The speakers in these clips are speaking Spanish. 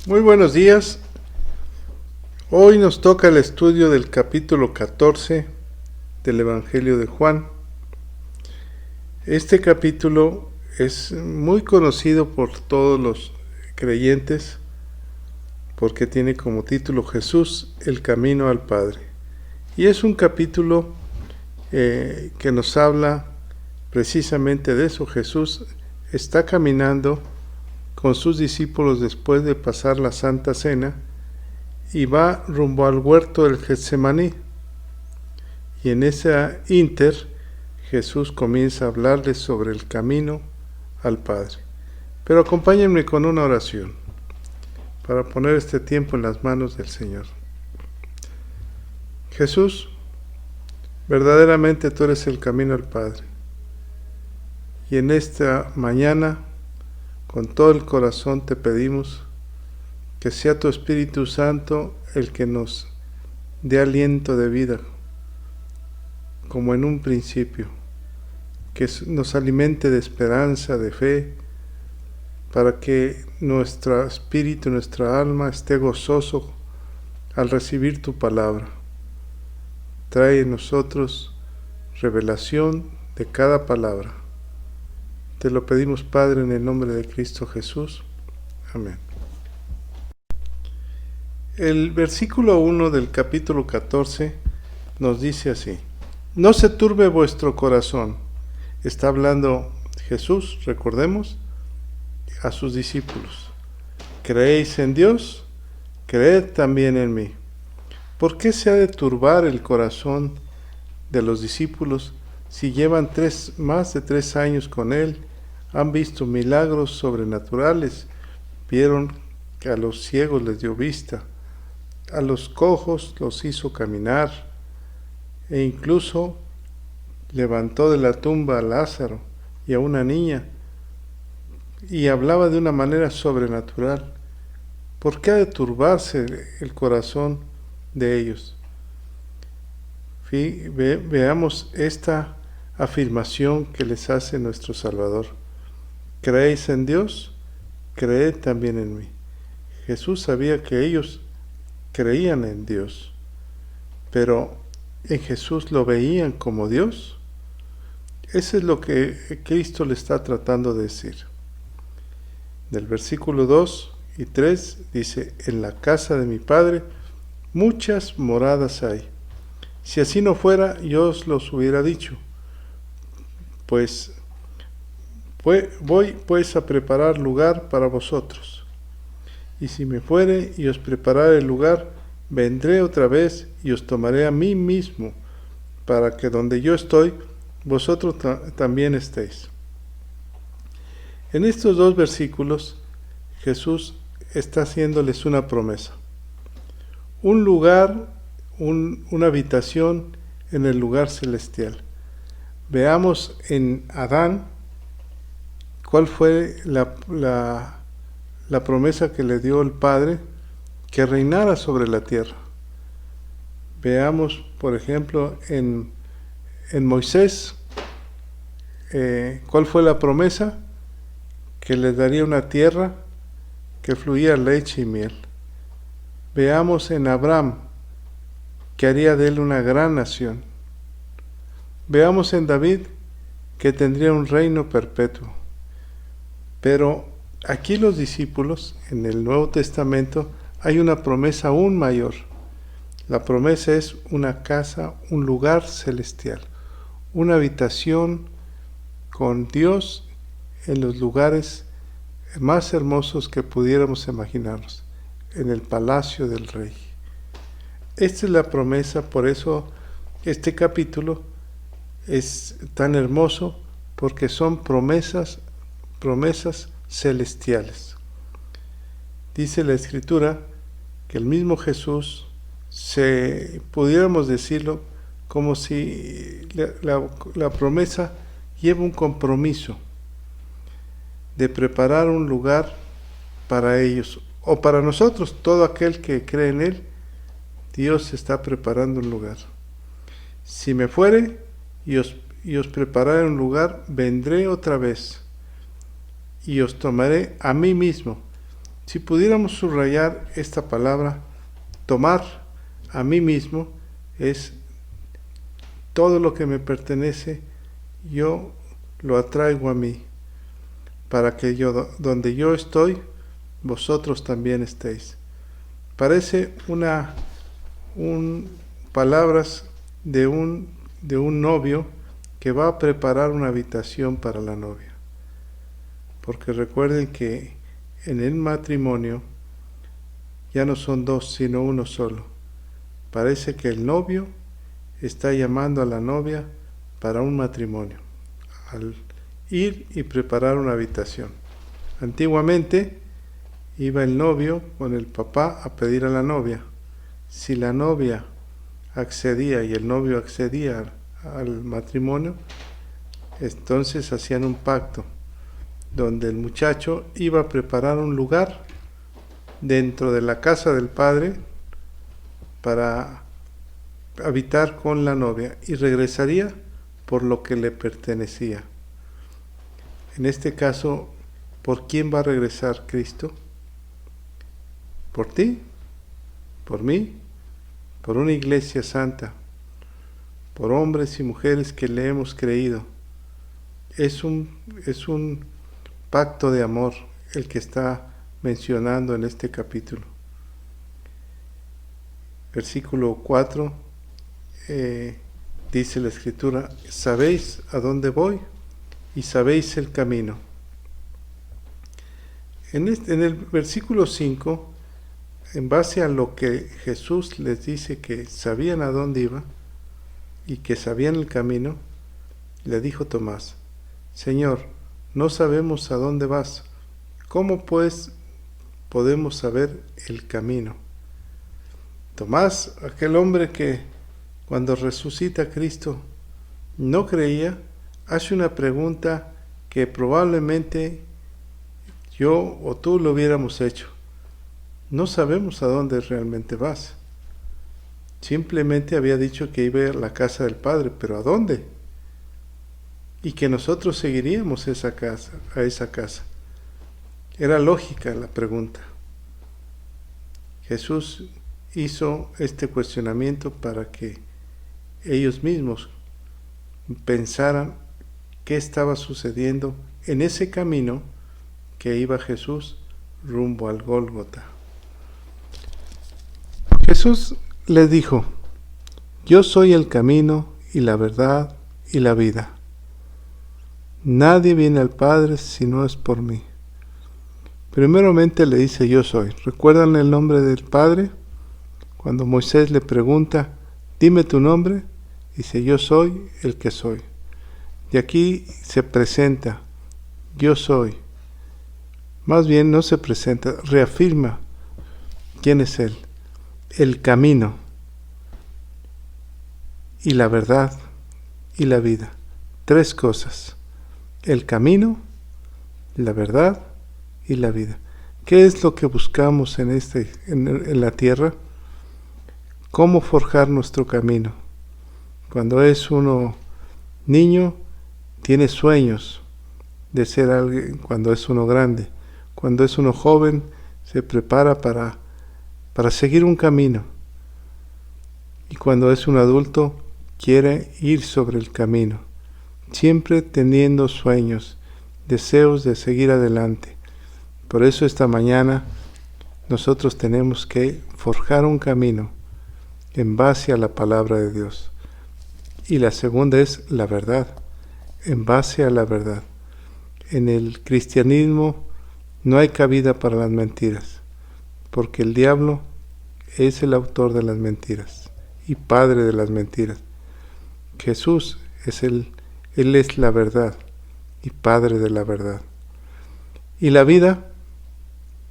Muy buenos días. Hoy nos toca el estudio del capítulo 14 del Evangelio de Juan. Este capítulo es muy conocido por todos los creyentes porque tiene como título Jesús, el camino al Padre. Y es un capítulo que nos habla precisamente de eso. Jesús está caminando con sus discípulos después de pasar la Santa Cena y va rumbo al huerto del Getsemaní. Y en esa Jesús comienza a hablarles sobre el camino al Padre. Pero acompáñenme con una oración para poner este tiempo en las manos del Señor. Jesús, verdaderamente tú eres el camino al Padre. Y en esta mañana, con todo el corazón te pedimos que sea tu Espíritu Santo el que nos dé aliento de vida, como en un principio, que nos alimente de esperanza, de fe, para que nuestro espíritu, nuestra alma esté gozoso al recibir tu palabra. Trae en nosotros revelación de cada palabra. Te lo pedimos, Padre, en el nombre de Cristo Jesús. Amén. El versículo 1 del capítulo 14 nos dice así: no se turbe vuestro corazón. Está hablando Jesús, recordemos, a sus discípulos. ¿Creéis en Dios? Creed también en mí. ¿Por qué se ha de turbar el corazón de los discípulos si llevan más de 3 años con Él? Han visto milagros sobrenaturales, vieron que a los ciegos les dio vista, a los cojos los hizo caminar, e incluso levantó de la tumba a Lázaro y a una niña, y hablaba de una manera sobrenatural. ¿Por qué ha de turbarse el corazón de ellos? Veamos esta afirmación que les hace nuestro Salvador: ¿creéis en Dios? Creed también en mí. Jesús sabía que ellos creían en Dios, pero ¿en Jesús lo veían como Dios? Eso es lo que Cristo le está tratando de decir. Del versículo 2 y 3 dice: en la casa de mi Padre muchas moradas hay. Si así no fuera, yo os los hubiera dicho. Pues voy pues a preparar lugar para vosotros. Y si me fuere y os preparare el lugar, vendré otra vez y os tomaré a mí mismo, para que donde yo estoy, vosotros también estéis. En estos 2 versículos, Jesús está haciéndoles una promesa. Un lugar, una habitación en el lugar celestial. Veamos en Adán cuál fue la promesa que le dio el Padre: que reinara sobre la tierra. Veamos, por ejemplo, en Moisés, ¿cuál fue la promesa? Que le daría una tierra que fluía leche y miel. Veamos en Abraham, que haría de él una gran nación. Veamos en David, que tendría un reino perpetuo. Pero aquí los discípulos, en el Nuevo Testamento, hay una promesa aún mayor. La promesa es una casa, un lugar celestial, una habitación con Dios en los lugares más hermosos que pudiéramos imaginarnos, en el palacio del Rey. Esta es la promesa, por eso este capítulo es tan hermoso, porque son promesas celestiales. Dice la Escritura que el mismo Jesús, pudiéramos decirlo como si la promesa lleva un compromiso de preparar un lugar para ellos, o para nosotros, todo aquel que cree en Él. Dios está preparando un lugar. Si me fuere y os prepararé un lugar, vendré otra vez y os tomaré a mí mismo. Si pudiéramos subrayar esta palabra, tomar a mí mismo, es todo lo que me pertenece, yo lo atraigo a mí, para que donde yo estoy, vosotros también estéis. Parece palabras de un novio que va a preparar una habitación para la novia. Porque recuerden que en el matrimonio ya no son dos, sino uno solo. Parece que el novio está llamando a la novia para un matrimonio, al ir y preparar una habitación. Antiguamente iba el novio con el papá a pedir a la novia. Si la novia accedía y el novio accedía al matrimonio, entonces hacían un pacto donde el muchacho iba a preparar un lugar dentro de la casa del padre para habitar con la novia y regresaría por lo que le pertenecía. En este caso, ¿por quién va a regresar Cristo? ¿Por ti? ¿Por mí? ¿Por una iglesia santa? ¿Por hombres y mujeres que le hemos creído? Es un pacto de amor el que está mencionando en este capítulo. Versículo 4 dice la Escritura: sabéis a dónde voy y sabéis el camino. En el versículo 5, en base a lo que Jesús les dice que sabían a dónde iba y que sabían el camino, le dijo Tomás: Señor, no sabemos a dónde vas, ¿cómo pues podemos saber el camino? Tomás, aquel hombre que cuando resucita a Cristo no creía, hace una pregunta que probablemente yo o tú lo hubiéramos hecho. No sabemos a dónde realmente vas. Simplemente había dicho que iba a la casa del Padre, pero ¿a dónde? Y que nosotros seguiríamos a esa casa. Era lógica la pregunta. Jesús hizo este cuestionamiento para que ellos mismos pensaran qué estaba sucediendo en ese camino que iba Jesús rumbo al Gólgota. Jesús les dijo: yo soy el camino y la verdad y la vida. Nadie viene al Padre si no es por mí. Primeramente le dice yo soy. ¿Recuerdan el nombre del Padre? Cuando Moisés le pregunta, dime tu nombre, dice yo soy el que soy. Y aquí se presenta, yo soy. Más bien no se presenta, reafirma quién es Él. El camino y la verdad y la vida. Tres cosas. El camino, la verdad y la vida. ¿Qué es lo que buscamos en la tierra? ¿Cómo forjar nuestro camino? Cuando es uno niño, tiene sueños de ser alguien. Cuando es uno grande, cuando es uno joven, se prepara para seguir un camino. Y cuando es un adulto, quiere ir sobre el camino, siempre teniendo sueños, deseos de seguir adelante. Por eso esta mañana nosotros tenemos que forjar un camino en base a la palabra de Dios. Y la segunda es la verdad, en base a la verdad. En el cristianismo no hay cabida para las mentiras, porque el diablo es el autor de las mentiras y padre de las mentiras. Jesús es Él es la verdad y padre de la verdad. Y la vida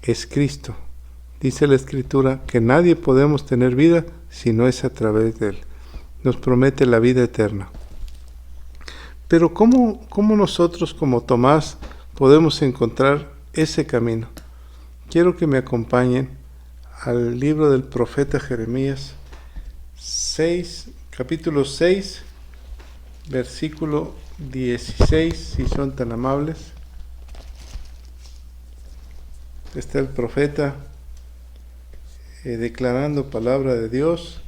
es Cristo. Dice la Escritura que nadie podemos tener vida si no es a través de Él. Nos promete la vida eterna. Pero ¿cómo nosotros como Tomás podemos encontrar ese camino? Quiero que me acompañen al libro del profeta Jeremías, capítulo 6, versículo 16, si son tan amables. está el profeta declarando palabra de Dios,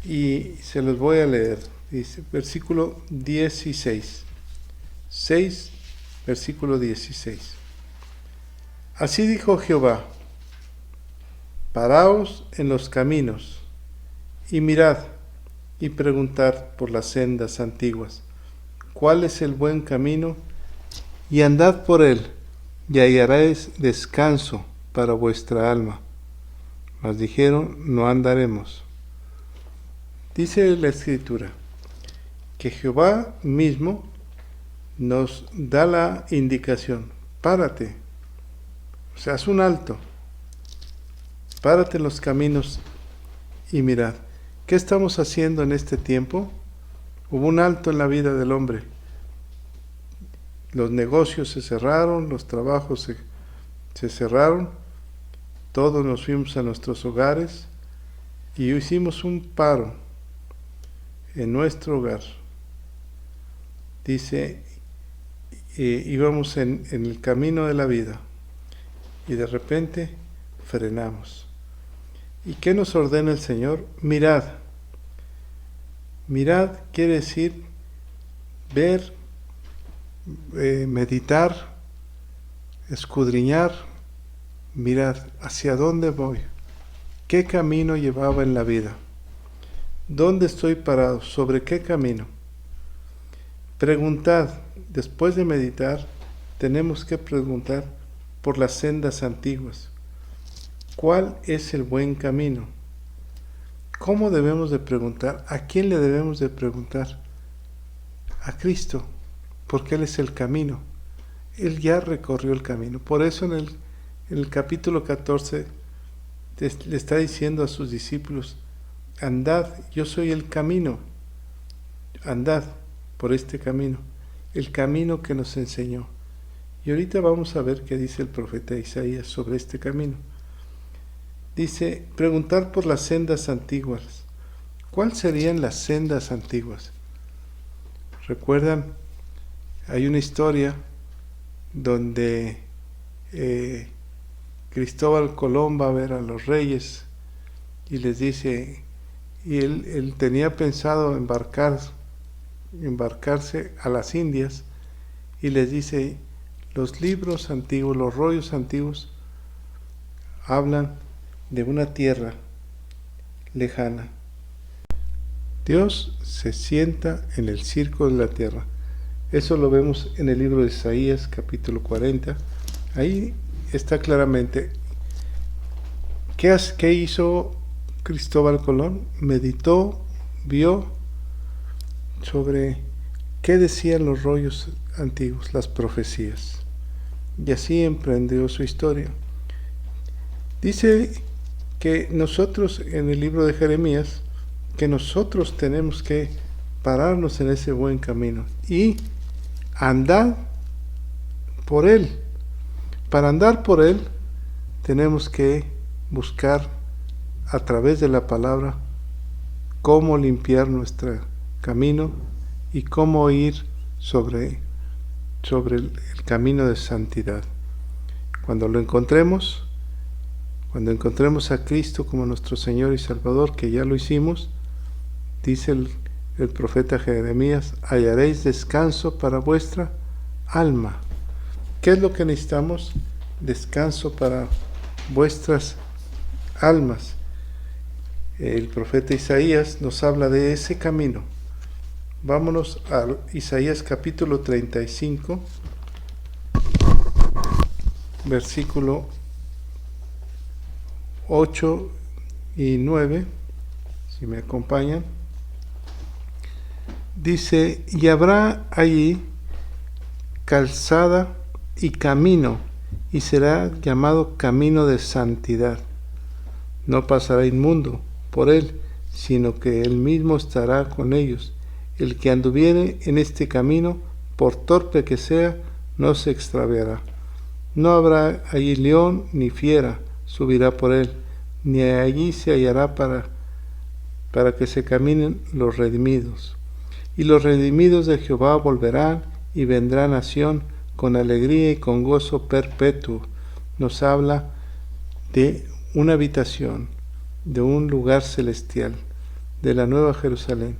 y se los voy a leer. Dice, versículo 16. 6, versículo 16. Así dijo Jehová: paraos en los caminos, y mirad, y preguntad por las sendas antiguas, cuál es el buen camino, y andad por él, y hallaréis descanso para vuestra alma. Mas dijeron: no andaremos. Dice la Escritura que Jehová mismo nos da la indicación: párate, o sea, haz un alto, párate en los caminos y mirad. ¿Qué estamos haciendo en este tiempo? Hubo un alto en la vida del hombre. Los negocios se cerraron, los trabajos se cerraron, todos nos fuimos a nuestros hogares y hicimos un paro en nuestro hogar. Dice, íbamos en el camino de la vida y de repente frenamos. ¿Y qué nos ordena el Señor? Mirad. Mirad quiere decir ver, meditar, escudriñar. Mirad, ¿hacia dónde voy? ¿Qué camino llevaba en la vida? ¿Dónde estoy parado? ¿Sobre qué camino? Preguntad. Después de meditar, tenemos que preguntar por las sendas antiguas. ¿Cuál es el buen camino? ¿Cómo debemos de preguntar? ¿A quién le debemos de preguntar? A Cristo, porque Él es el camino. Él ya recorrió el camino. Por eso en el capítulo 14 le está diciendo a sus discípulos: andad, yo soy el camino. Andad por este camino, el camino que nos enseñó. Y ahorita vamos a ver qué dice el profeta Isaías sobre este camino. Dice, preguntar por las sendas antiguas. ¿Cuáles serían las sendas antiguas? ¿Recuerdan? Hay una historia donde Cristóbal Colón va a ver a los reyes y les dice, y él tenía pensado embarcarse a las Indias, y les dice, los libros antiguos, los rollos antiguos hablan de una tierra lejana. Dios se sienta en el circo de la tierra. Eso lo vemos en el libro de Isaías, capítulo 40. Ahí está claramente. ¿Qué hizo Cristóbal Colón? Meditó, vio sobre qué decían los rollos antiguos, las profecías. Y así emprendió su historia. Dice que nosotros, en el libro de Jeremías, que nosotros tenemos que pararnos en ese buen camino y andar por él. Para andar por él tenemos que buscar a través de la palabra cómo limpiar nuestro camino y cómo ir sobre el camino de santidad. Cuando encontremos a Cristo como nuestro Señor y Salvador, que ya lo hicimos, dice el profeta Jeremías, hallaréis descanso para vuestra alma. ¿Qué es lo que necesitamos? Descanso para vuestras almas. El profeta Isaías nos habla de ese camino. Vámonos a Isaías capítulo 35, versículo 8 y 9, si me acompañan. Dice, y habrá allí calzada y camino, y será llamado camino de santidad. No pasará inmundo por él, sino que él mismo estará con ellos. El que anduviere en este camino, por torpe que sea, no se extraviará. No habrá allí león ni fiera subirá por él, ni allí se hallará para que se caminen los redimidos. Y los redimidos de Jehová volverán y vendrá nación con alegría y con gozo perpetuo. nos habla de una habitación, de un lugar celestial, de la Nueva Jerusalén,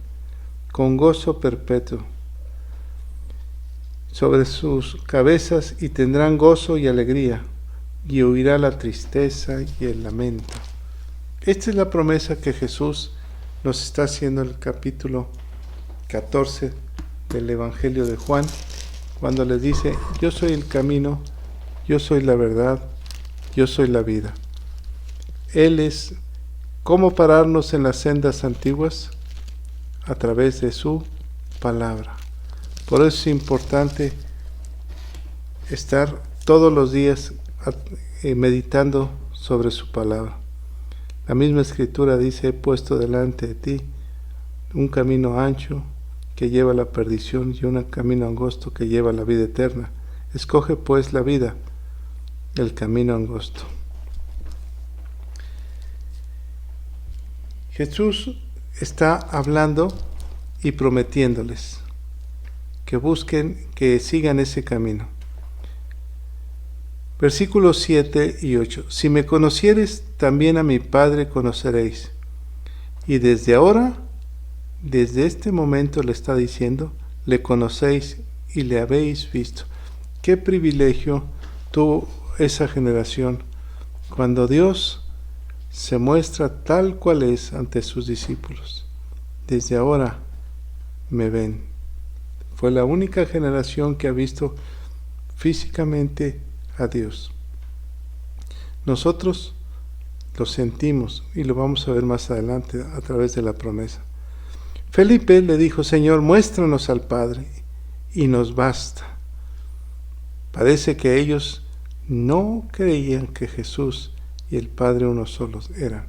con gozo perpetuo sobre sus cabezas, y tendrán gozo y alegría, y huirá la tristeza y el lamento. Esta es la promesa que Jesús nos está haciendo en el capítulo 14 del Evangelio de Juan, cuando les dice: yo soy el camino, yo soy la verdad, yo soy la vida. Él es cómo pararnos en las sendas antiguas a través de su palabra. Por eso es importante estar todos los días meditando sobre su palabra. La misma Escritura dice: he puesto delante de ti un camino ancho que lleva a la perdición y un camino angosto que lleva a la vida eterna. Escoge pues la vida, el camino angosto. Jesús está hablando y prometiéndoles que busquen, que sigan ese camino. Versículos 7 y 8. Si me conocieres, también a mi Padre conoceréis. Y desde ahora, desde este momento le está diciendo, le conocéis y le habéis visto. Qué privilegio tuvo esa generación cuando Dios se muestra tal cual es ante sus discípulos. Desde ahora me ven. Fue la única generación que ha visto físicamente a Dios. Nosotros lo sentimos y lo vamos a ver más adelante a través de la promesa. Felipe le dijo: Señor, muéstranos al Padre y nos basta. Parece que ellos no creían que Jesús y el Padre uno solos eran.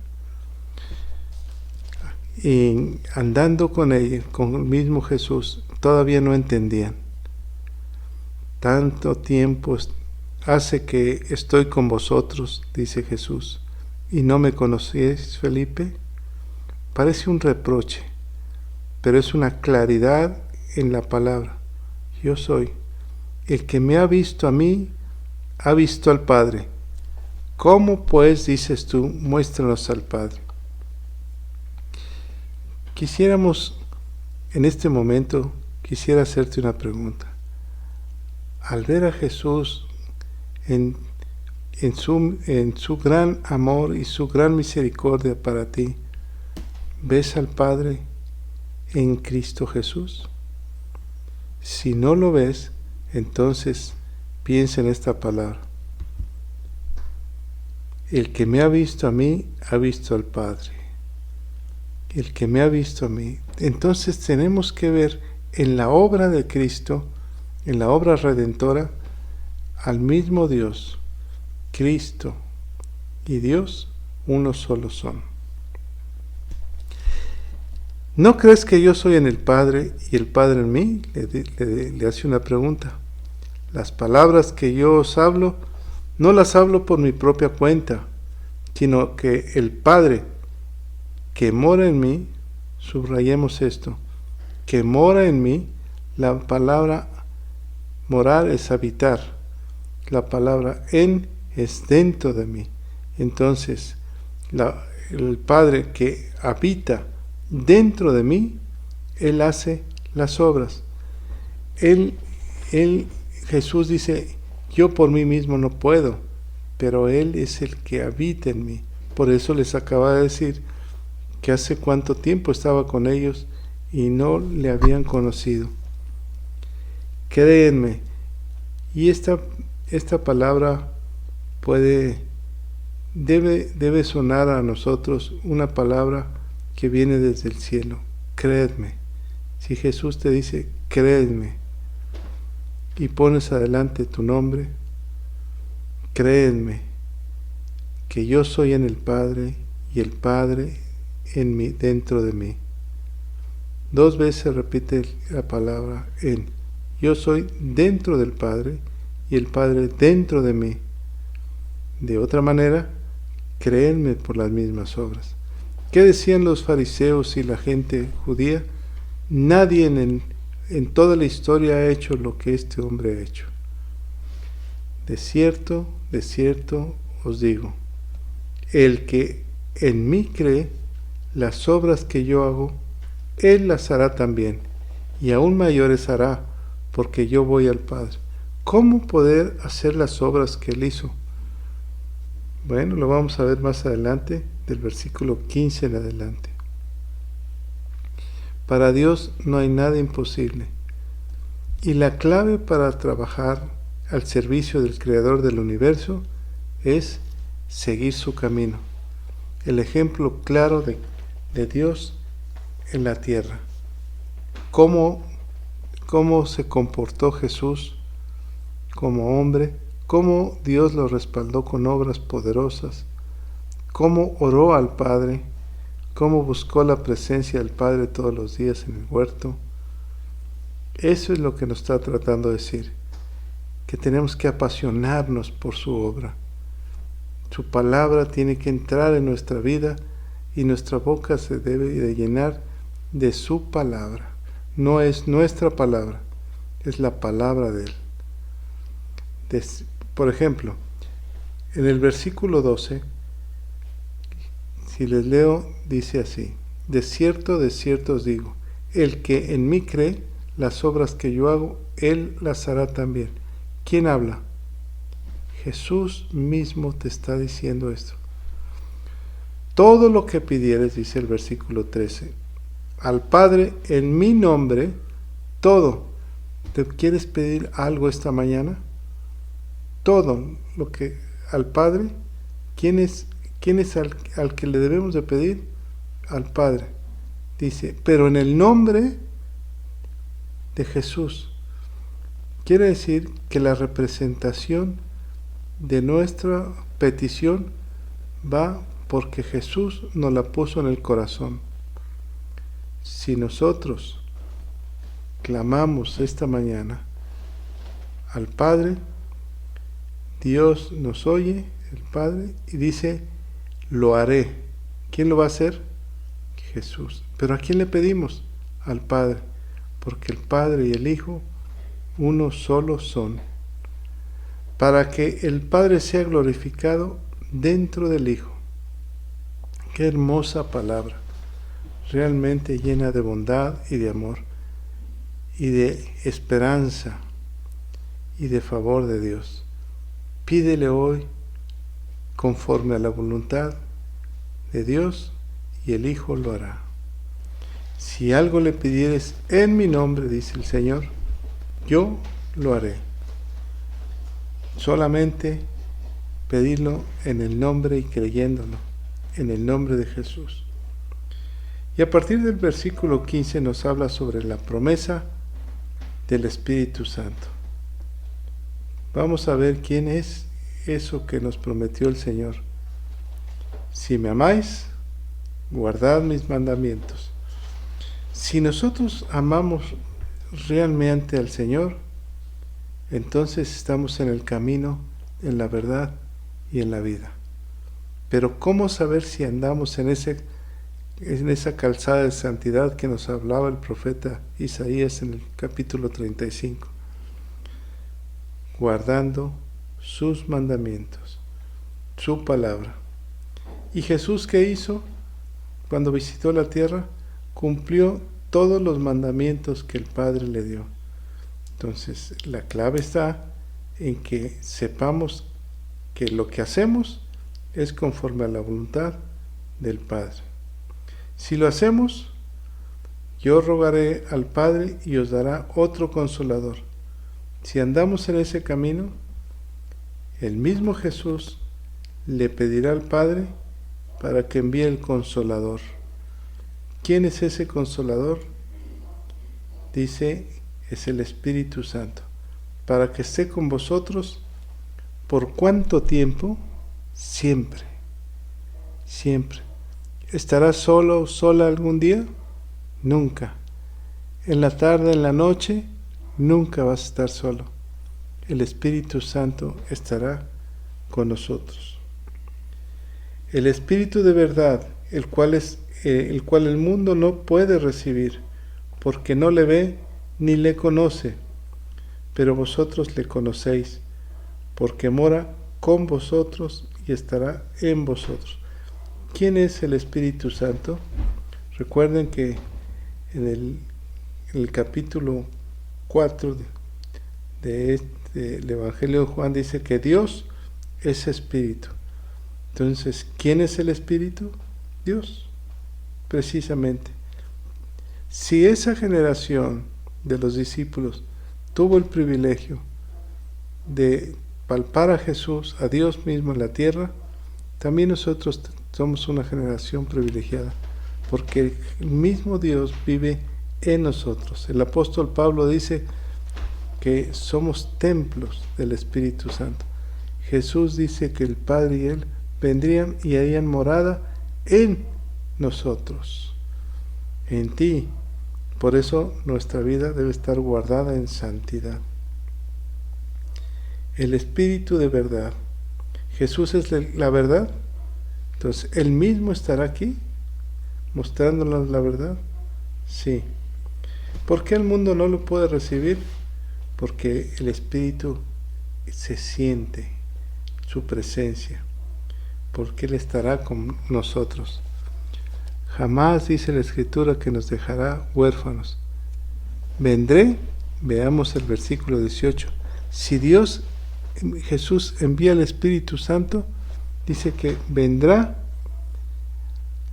Y andando con él, con el mismo Jesús, todavía no entendían. Tanto tiempo hace que estoy con vosotros, dice Jesús, y no me conocéis, Felipe. Parece un reproche, pero es una claridad en la palabra. Yo soy. El que me ha visto a mí, ha visto al Padre. ¿Cómo pues dices tú, muéstranos al Padre? En este momento, quisiera hacerte una pregunta. Al ver a Jesús en su gran amor y su gran misericordia para ti, ¿ves al Padre en Cristo Jesús? Si no lo ves, entonces piensa en esta palabra. El que me ha visto a mí, ha visto al Padre. El que me ha visto a mí. Entonces tenemos que ver en la obra de Cristo, en la obra redentora, al mismo Dios. Cristo y Dios uno solo son. ¿No crees que yo soy en el Padre y el Padre en mí? Le hace una pregunta. Las palabras que yo os hablo, no las hablo por mi propia cuenta, sino que el Padre que mora en mí, subrayemos esto, que mora en mí, la palabra morar es habitar, la palabra en es dentro de mí. Entonces, el Padre que habita dentro de mí, Él hace las obras. Jesús dice: yo por mí mismo no puedo, pero Él es el que habita en mí. Por eso les acaba de decir que hace cuánto tiempo estaba con ellos y no le habían conocido. Créenme. Y esta palabra debe sonar a nosotros una palabra que viene desde el cielo. Créedme. Si Jesús te dice: créedme, y pones adelante tu nombre, créedme que yo soy en el Padre y el Padre en mí, dentro de mí. 2 veces repite la palabra en. Yo soy dentro del Padre y el Padre dentro de mí. De otra manera, créenme por las mismas obras. ¿Qué decían los fariseos y la gente judía? Nadie en toda la historia ha hecho lo que este hombre ha hecho. De cierto de cierto os digo, el que en mí cree, las obras que yo hago, él las hará también, y aún mayores hará, porque yo voy al Padre. ¿Cómo poder hacer las obras que él hizo? Bueno, lo vamos a ver más adelante, del versículo 15 en adelante. Para Dios no hay nada imposible. Y la clave para trabajar al servicio del Creador del universo es seguir su camino. El ejemplo claro de Dios en la tierra. Cómo se comportó Jesús como hombre, cómo Dios lo respaldó con obras poderosas, cómo oró al Padre, cómo buscó la presencia del Padre todos los días en el huerto. Eso es lo que nos está tratando de decir, que tenemos que apasionarnos por su obra. Su palabra tiene que entrar en nuestra vida y nuestra boca se debe de llenar de su palabra. No es nuestra palabra, es la palabra de él. Por ejemplo, en el versículo 12, si les leo, dice así: de cierto os digo, el que en mí cree, las obras que yo hago, él las hará también. ¿Quién habla? Jesús mismo te está diciendo esto. Todo lo que pidieres, dice el versículo 13, al Padre en mi nombre, todo. ¿Te quieres pedir algo esta mañana? Todo lo que al Padre, ¿quién es al que le debemos de pedir? Al Padre. Dice, pero en el nombre de Jesús. Quiere decir que la representación de nuestra petición va porque Jesús nos la puso en el corazón. Si nosotros clamamos esta mañana al Padre, Dios nos oye, el Padre, y dice, lo haré. ¿Quién lo va a hacer? Jesús. ¿Pero a quién le pedimos? Al Padre, porque el Padre y el Hijo uno solo son, para que el Padre sea glorificado dentro del Hijo. Qué hermosa palabra, realmente llena de bondad y de amor, y de esperanza, y de favor de Dios. Pídele hoy conforme a la voluntad de Dios, y el Hijo lo hará. Si algo le pidieres en mi nombre, dice el Señor, yo lo haré. Solamente pedirlo en el nombre y creyéndolo, en el nombre de Jesús. Y a partir del versículo 15 nos habla sobre la promesa del Espíritu Santo. Vamos a ver quién es eso que nos prometió el Señor. Si me amáis, guardad mis mandamientos. Si nosotros amamos realmente al Señor, entonces estamos en el camino, en la verdad y en la vida. Pero ¿cómo saber si andamos en esa calzada de santidad que nos hablaba el profeta Isaías en el capítulo 35? Guardando sus mandamientos, su palabra. ¿Y Jesús qué hizo cuando visitó la tierra? Cumplió todos los mandamientos que el Padre le dio. Entonces, la clave está en que sepamos que lo que hacemos es conforme a la voluntad del Padre. Si lo hacemos, yo rogaré al Padre y os dará otro consolador. Si andamos en ese camino, el mismo Jesús le pedirá al Padre para que envíe el consolador. ¿Quién es ese consolador? Dice, es el Espíritu Santo, para que esté con vosotros. ¿Por cuánto tiempo? Siempre, siempre. ¿Estarás solo o sola algún día? Nunca. En la tarde, en la noche, nunca vas a estar solo. El Espíritu Santo estará con nosotros. El Espíritu de verdad, el cual el mundo no puede recibir, porque no le ve ni le conoce, pero vosotros le conocéis, porque mora con vosotros y estará en vosotros. ¿Quién es el Espíritu Santo? Recuerden que en el capítulo 4 del Evangelio de Juan dice que Dios es Espíritu. Entonces, ¿quién es el Espíritu? Dios, precisamente. Si esa generación de los discípulos tuvo el privilegio de palpar a Jesús, a Dios mismo en la tierra, también nosotros somos una generación privilegiada, porque el mismo Dios vive en nosotros. El apóstol Pablo dice que somos templos del Espíritu Santo. Jesús dice que el Padre y Él vendrían y harían morada en nosotros, en ti. Por eso nuestra vida debe estar guardada en santidad. El Espíritu de verdad. Jesús es la verdad. Entonces, ¿Él mismo estará aquí mostrándonos la verdad? Sí. ¿Por qué el mundo no lo puede recibir? Porque el Espíritu se siente su presencia, porque Él estará con nosotros. Jamás dice la Escritura que nos dejará huérfanos. Vendré, veamos el versículo 18. Si Jesús envía el Espíritu Santo, dice que vendrá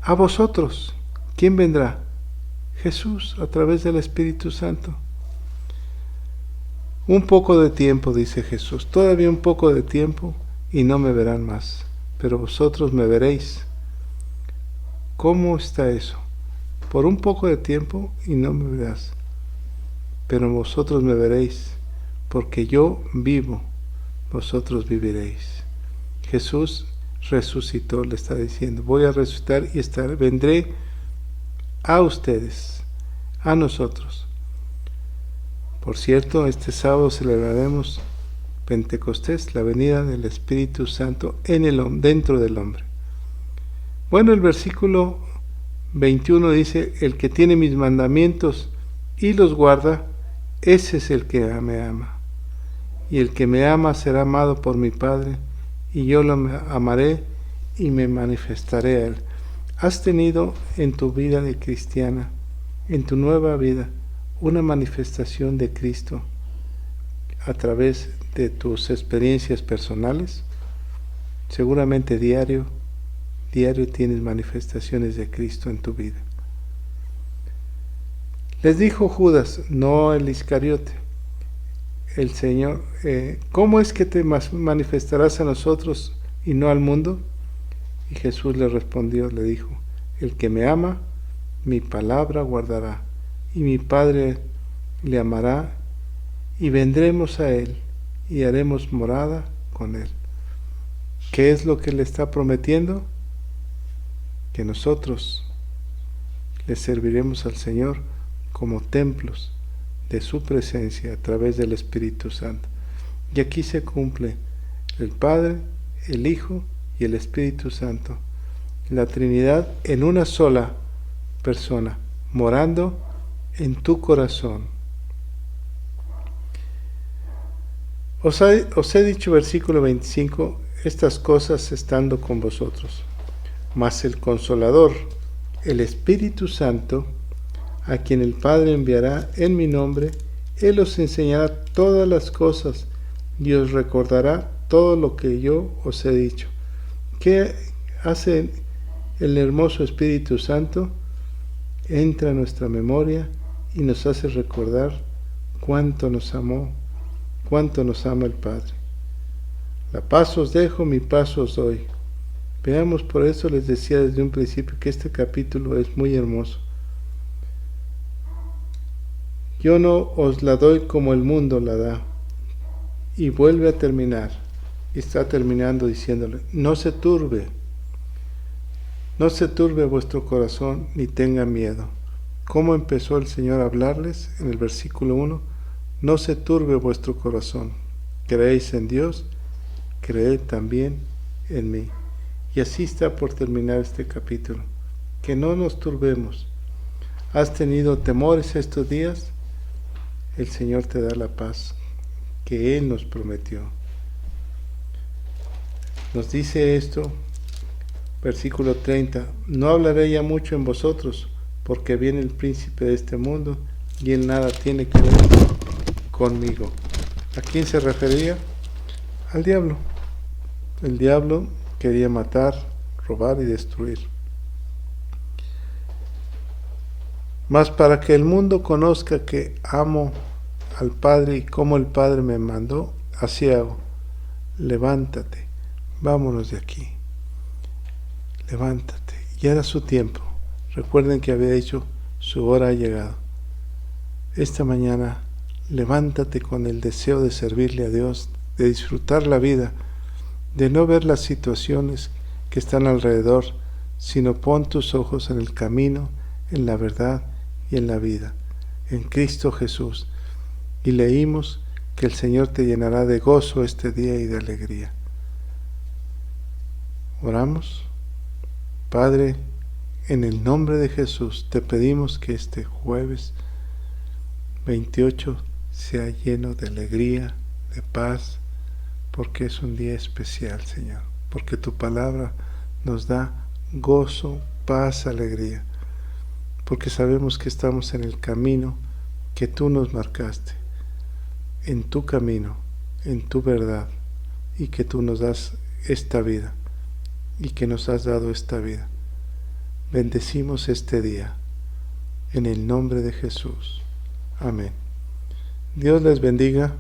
a vosotros. ¿Quién vendrá? Jesús, a través del Espíritu Santo. Un poco de tiempo, dice Jesús, todavía un poco de tiempo y no me verán más, pero vosotros me veréis. ¿Cómo está eso? Por un poco de tiempo y no me verás, pero vosotros me veréis, porque yo vivo, vosotros viviréis. Jesús resucitó, le está diciendo, voy a resucitar y vendré a ustedes, a nosotros. Por cierto, este sábado celebraremos Pentecostés, la venida del Espíritu Santo dentro del hombre. Bueno, el versículo 21 dice, el que tiene mis mandamientos y los guarda, ese es el que me ama. Y el que me ama será amado por mi Padre, y yo lo amaré y me manifestaré a él. ¿Has tenido en tu vida de cristiana, en tu nueva vida, una manifestación de Cristo a través de tus experiencias personales? Seguramente diario tienes manifestaciones de Cristo en tu vida. Les dijo Judas, no el Iscariote, el Señor, ¿cómo es que te manifestarás a nosotros y no al mundo? Y Jesús le respondió, le dijo, el que me ama, mi palabra guardará, y mi Padre le amará, y vendremos a él, y haremos morada con él. ¿Qué es lo que le está prometiendo? Que nosotros le serviremos al Señor como templos de su presencia a través del Espíritu Santo. Y aquí se cumple el Padre, el Hijo y el Espíritu Santo, la Trinidad en una sola persona, morando en tu corazón. Os he dicho, versículo 25, estas cosas estando con vosotros. Mas el Consolador, el Espíritu Santo, a quien el Padre enviará en mi nombre, Él os enseñará todas las cosas y os recordará todo lo que yo os he dicho. ¿Qué hace el hermoso Espíritu Santo? Entra a nuestra memoria y nos hace recordar cuánto nos amó, cuánto nos ama el Padre. La paz os dejo, mi paz os doy. Veamos, por eso les decía desde un principio que este capítulo es muy hermoso. Yo no os la doy como el mundo la da. Y vuelve a terminar. Y está terminando diciéndole, no se turbe vuestro corazón, ni tenga miedo. ¿Cómo empezó el Señor a hablarles? En el versículo 1, no se turbe vuestro corazón. Creéis en Dios, creed también en mí. Y así está por terminar este capítulo. Que no nos turbemos. ¿Has tenido temores estos días? El Señor te da la paz que Él nos prometió. Nos dice esto, versículo 30, no hablaré ya mucho en vosotros, porque viene el príncipe de este mundo, y él nada tiene que ver conmigo. ¿A quién se refería? Al diablo. El diablo quería matar, robar y destruir. Mas para que el mundo conozca que amo al Padre y como el Padre me mandó, así hago. Levántate, vámonos de aquí. Levántate. Ya era su tiempo. Recuerden que había dicho, su hora ha llegado. Esta mañana, levántate con el deseo de servirle a Dios, de disfrutar la vida, de no ver las situaciones que están alrededor, sino pon tus ojos en el camino, en la verdad y en la vida, en Cristo Jesús. Y leímos que el Señor te llenará de gozo este día y de alegría. Oramos. Padre, en el nombre de Jesús te pedimos que este jueves 28 sea lleno de alegría, de paz, porque es un día especial, Señor, porque tu palabra nos da gozo, paz, alegría, porque sabemos que estamos en el camino que tú nos marcaste, en tu camino, en tu verdad, y que tú nos das esta vida, y que nos has dado esta vida. Bendecimos este día, en el nombre de Jesús. Amén. Dios les bendiga.